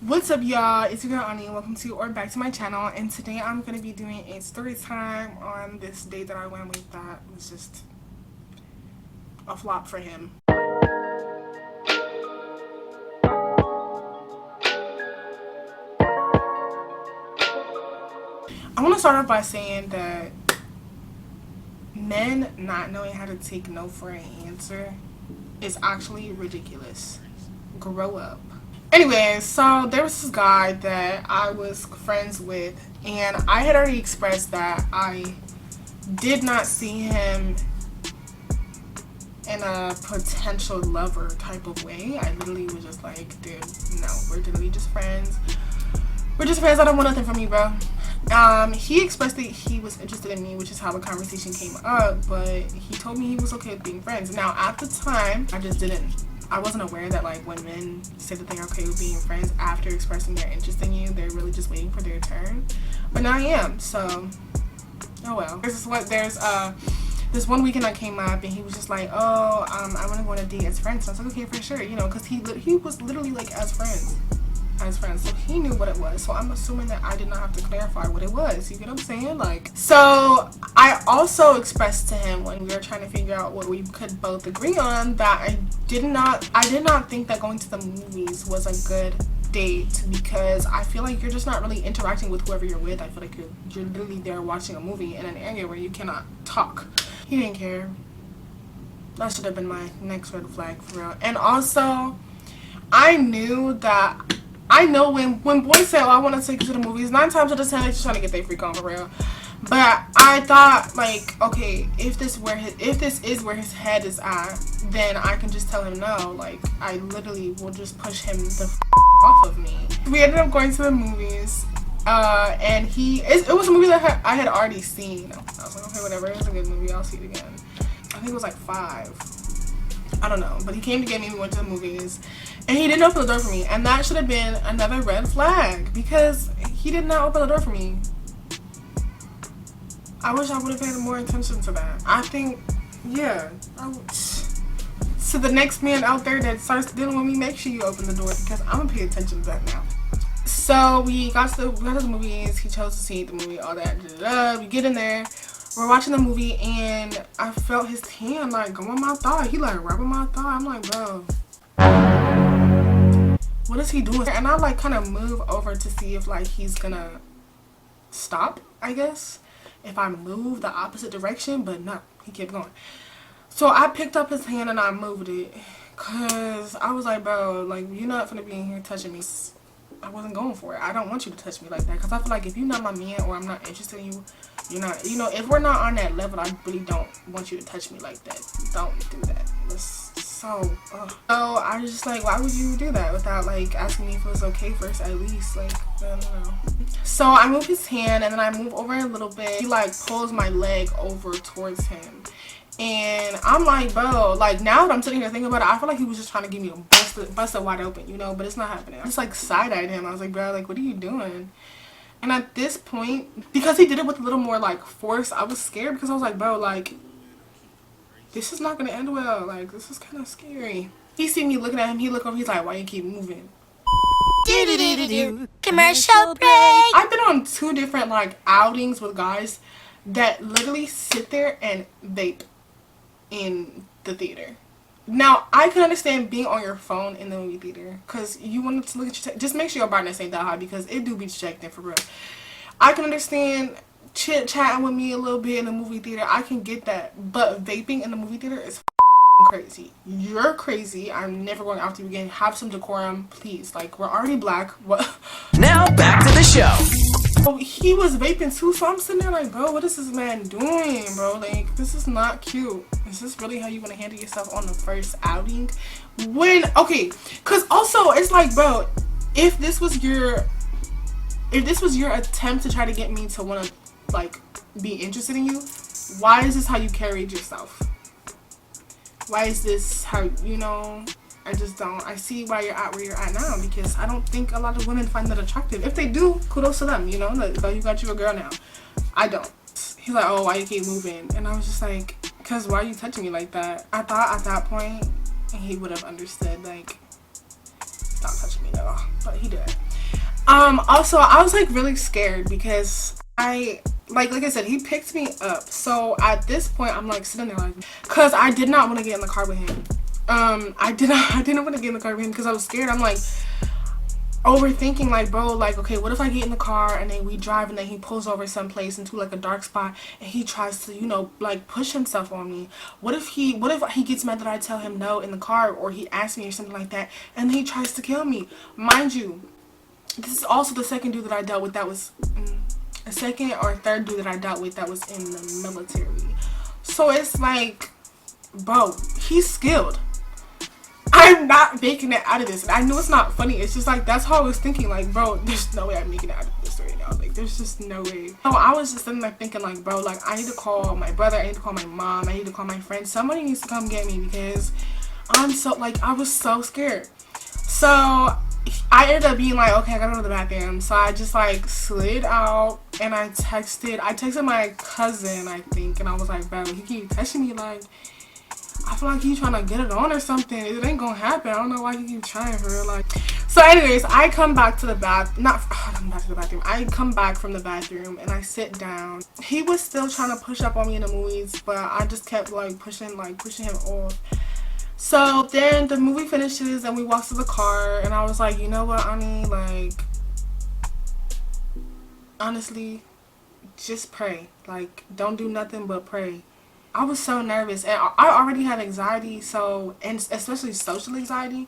What's up, y'all? It's your girl Ani. Welcome to or back to my channel, and today I'm gonna be doing a story time on this date that I went with that was just a flop for him. I want to start off by saying that men not knowing how to take no for an answer is actually ridiculous. Grow up. Anyway, so there was this guy that I was friends with, and I had already expressed that I did not see him in a potential lover type of way. I literally was just like, dude, no, we're literally just friends. We're just friends. I don't want nothing from you, bro. He expressed that he was interested in me, which is how the conversation came up, but he told me he was okay with being friends. Now, at the time, I wasn't aware that, like, when men say that they're okay with being friends after expressing their interest in you, they're really just waiting for their turn. But now I am, so, oh well. This one weekend I came up, and he was just like, oh, I want to go on a date as friends. And I was like, okay, for sure, you know, because he was literally, like, as friends. So he knew what it was, so I'm assuming that I did not have to clarify what it was. You get what I'm saying? Like, so I also expressed to him when we were trying to figure out what we could both agree on that I did not think that going to the movies was a good date, because I feel like you're just not really interacting with whoever you're with. I feel like you're literally there watching a movie in an area where you cannot talk. He didn't care. That should have been my next red flag, for real. And also, I know when boys say, oh, I want to take you to the movies, 9 times out of 10 they're just trying to get their freak on, for real. But I thought, like, okay, if this is where his head is at, then I can just tell him no. Like, I literally will just push him the off of me. We ended up going to the movies, and it was a movie that I had already seen. I was like, okay, whatever, it was a good movie, I'll see it again. I think it was like 5. I don't know, but he came to get me. We went to the movies, and he didn't open the door for me, and that should have been another red flag, because he did not open the door for me. I wish I would have paid more attention to that. I think, yeah. So the next man out there that starts dealing with me, make sure you open the door, because I'm gonna pay attention to that now. So we got to the movies. He chose to see the movie, all that. We get in there. We're watching the movie, and I felt his hand, like, go on my thigh. He, like, rubbing my thigh. I'm like, bro, what is he doing? And I, like, kind of move over to see if, like, he's gonna stop, I guess, if I move the opposite direction. But no, he kept going. So I picked up his hand, and I moved it, because I was like, bro, like, you're not gonna be in here touching me. I wasn't going for it. I don't want you to touch me like that, because I feel like if you're not my man, or I'm not interested in you, you're not, you know, if we're not on that level, I really don't want you to touch me like that. Don't do that. So I was just like, why would you do that without, like, asking me if it was okay first, at least? Like, I don't know. So I move his hand, and then I move over a little bit. He, like, pulls my leg over towards him. And I'm like, bro, like, now that I'm sitting here thinking about it, I feel like he was just trying to give me a bust it wide open, you know, but it's not happening. I just, like, side-eyed him. I was like, bro, like, what are you doing? And at this point, because he did it with a little more, like, force, I was scared, because I was like, bro, like, this is not going to end well. Like, this is kind of scary. He see me looking at him. He look over. He's like, why you keep moving? Commercial break. I've been on 2 different, like, outings with guys that literally sit there and vape in the theater. Now, I can understand being on your phone in the movie theater, because you wanted to look at your just make sure your brightness ain't that high, because it do be checked in, for real. I can understand chit-chatting with me a little bit in the movie theater. I can get that. But vaping in the movie theater is crazy. You're crazy. I'm never going after you again. Have some decorum, please. Like, we're already black. What? Now back to the show. So he was vaping too, so I'm sitting there like, bro, what is this man doing, bro? Like, this is not cute. Is this really how you want to handle yourself on the first outing? Okay, because also, it's like, bro, if this was your attempt to try to get me to want to, like, be interested in you, why is this how you carried yourself? Why is this how, you know? I see why you're at where you're at now, because I don't think a lot of women find that attractive. If they do, kudos to them, you know, like, you got you a girl now. I don't. He's like, oh, why you keep moving? And I was just like, because why are you touching me like that? I thought at that point he would have understood, like, stop touching me at all. But he did. Also, I was like really scared because like I said, he picked me up. So at this point, I'm like sitting there like, cause I did not want to get in the car with him. I didn't want to get in the car with him because I was scared. I'm like overthinking, like, bro, like, okay, what if I get in the car and then we drive and then he pulls over someplace into like a dark spot and he tries to, like push himself on me? What if he gets mad that I tell him no in the car, or he asks me or something like that and he tries to kill me? Mind you, this is also the second dude that I dealt with that was a second or third dude that I dealt with that was in the military. So it's like, bro, he's skilled. I'm not making it out of this. And I know it's not funny. It's just like, that's how I was thinking. Like, bro, there's no way I'm making it out of this right now. Like, there's just no way. So I was just sitting there thinking like, bro, like, I need to call my brother. I need to call my mom. I need to call my friends. Somebody needs to come get me because I'm so, like, I was so scared. So I ended up being like, okay, I gotta go to the bathroom. So I just like slid out and I texted my cousin, I think. And I was like, bro, he keep texting me like, I feel like he's trying to get it on or something. It ain't gonna happen. I don't know why he keep trying for real. Like, so anyways, I come back to the bathroom. I come back from the bathroom and I sit down. He was still trying to push up on me in the movies, but I just kept like pushing him off. So then the movie finishes and we walk to the car and I was like, you know what, Ani, like, honestly, just pray. Like, don't do nothing but pray. I was so nervous and I already had anxiety, so, and especially social anxiety.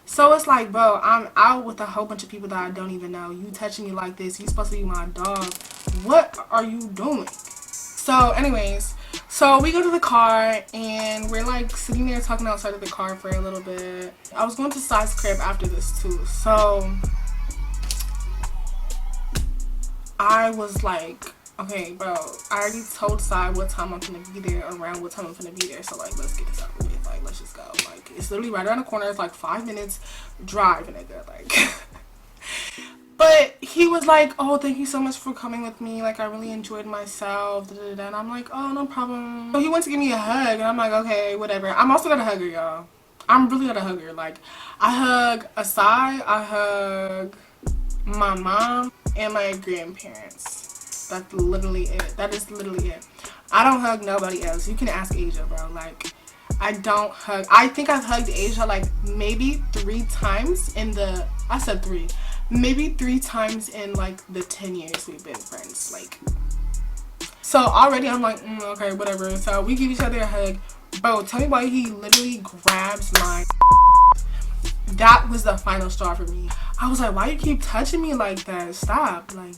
So it's like, bro, I'm out with a whole bunch of people that I don't even know. You touching me like this, you supposed to be my dog. What are you doing? So anyways, so we go to the car and we're like sitting there talking outside of the car for a little bit. I was going to Sai's crib after this too. So I was like, okay, bro, I already told Sai what time I'm gonna be there, around what time I'm gonna be there. So like, let's get this out of the way. Like, let's just go. Like, it's literally right around the corner. It's like 5 minutes drive, nigga. Like, but he was like, oh, thank you so much for coming with me. Like, I really enjoyed myself. Da, da, da. And I'm like, oh, no problem. So he went to give me a hug, and I'm like, okay, whatever. I'm also gonna hug her, y'all. I'm really gonna hug her. Like, I hug Asai, I hug my mom, and my grandparents. That's literally it. That is literally it. I don't hug nobody else. You can ask Asia, bro. Like, I don't hug. I think I've hugged Asia like maybe 3 times in the, I said 3. Maybe 3 times in like the 10 years we've been friends. Like, so already I'm like, okay, whatever. So we give each other a hug. Bro, tell me why he literally grabs my. That was the final straw for me. I was like, why you keep touching me like that? Stop. Like,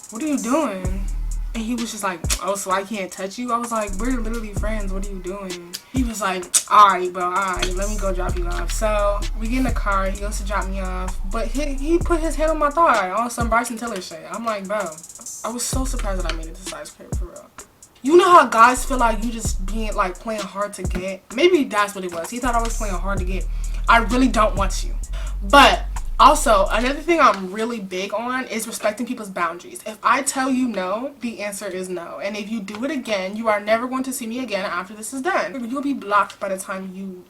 what are you doing? And he was just like, oh, so I can't touch you? I was like, we're literally friends. What are you doing? He was like, alright, bro, alright, let me go drop you off. So we get in the car. He goes to drop me off. But he put his hand on my thigh on some Bryson Tiller shit. I'm like, bro, I was so surprised that I made it to Sai's crib, for real. You know how guys feel like you just being like playing hard to get? Maybe that's what it was. He thought I was playing hard to get. I really don't want you. But also, another thing I'm really big on is respecting people's boundaries. If I tell you no, the answer is no. And if you do it again, you are never going to see me again after this is done. You'll be blocked by the time you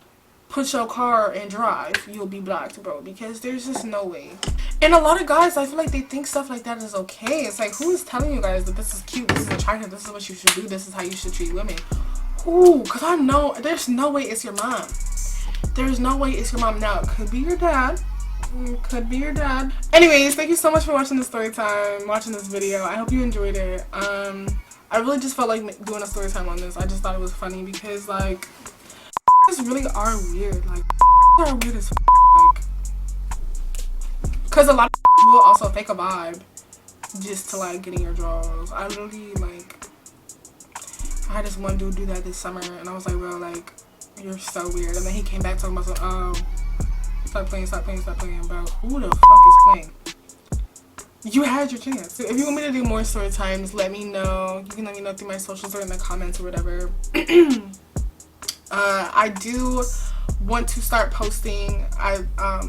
put your car and drive. You'll be blocked, bro, because there's just no way. And a lot of guys, I feel like they think stuff like that is okay. It's like, who is telling you guys that this is cute, this is attractive, this is what you should do, this is how you should treat women? Who? Because I know there's no way it's your mom. There's no way it's your mom. Now, it could be your dad. Could be your dad. Anyways, thank you so much for watching the story time, watching this video. I hope you enjoyed it. I really just felt like doing a story time on this. I just thought it was funny because like really are weird. Like are weird as like, because a lot of will also fake a vibe just to like get in your drawers. I literally like, I had this one dude do that this summer and I was like, bro, like, you're so weird. And then he came back talking about some, oh, stop playing, bro. Who the fuck is playing? You had your chance. So if you want me to do more story times, let me know. You can let me know through my socials or in the comments or whatever. I do want to start posting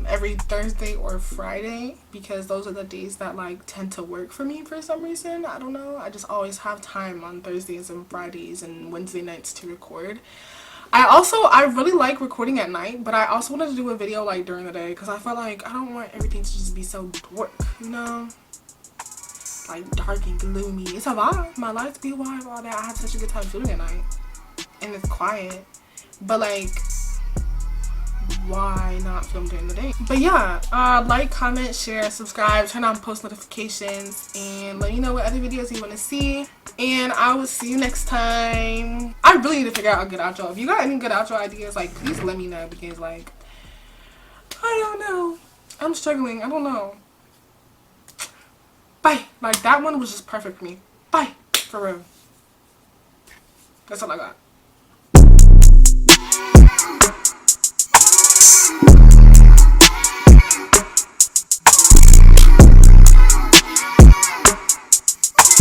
every Thursday or Friday because those are the days that like tend to work for me for some reason. I don't know. I just always have time on Thursdays and Fridays and Wednesday nights to record. I really like recording at night, but I also wanted to do a video like during the day because I felt like I don't want everything to just be so dark, you know? Like dark and gloomy. It's a vibe. My life be a vibe, all that. I have such a good time shooting at night. And it's quiet. But like, why not film during the day? But yeah, like, comment, share, subscribe, turn on post notifications, and let me know what other videos you want to see. And I will see you next time. I really need to figure out a good outro. If you got any good outro ideas, like, please let me know, because like, I don't know. I'm struggling. I don't know. Bye. Like, that one was just perfect for me. Bye. For real. That's all I got.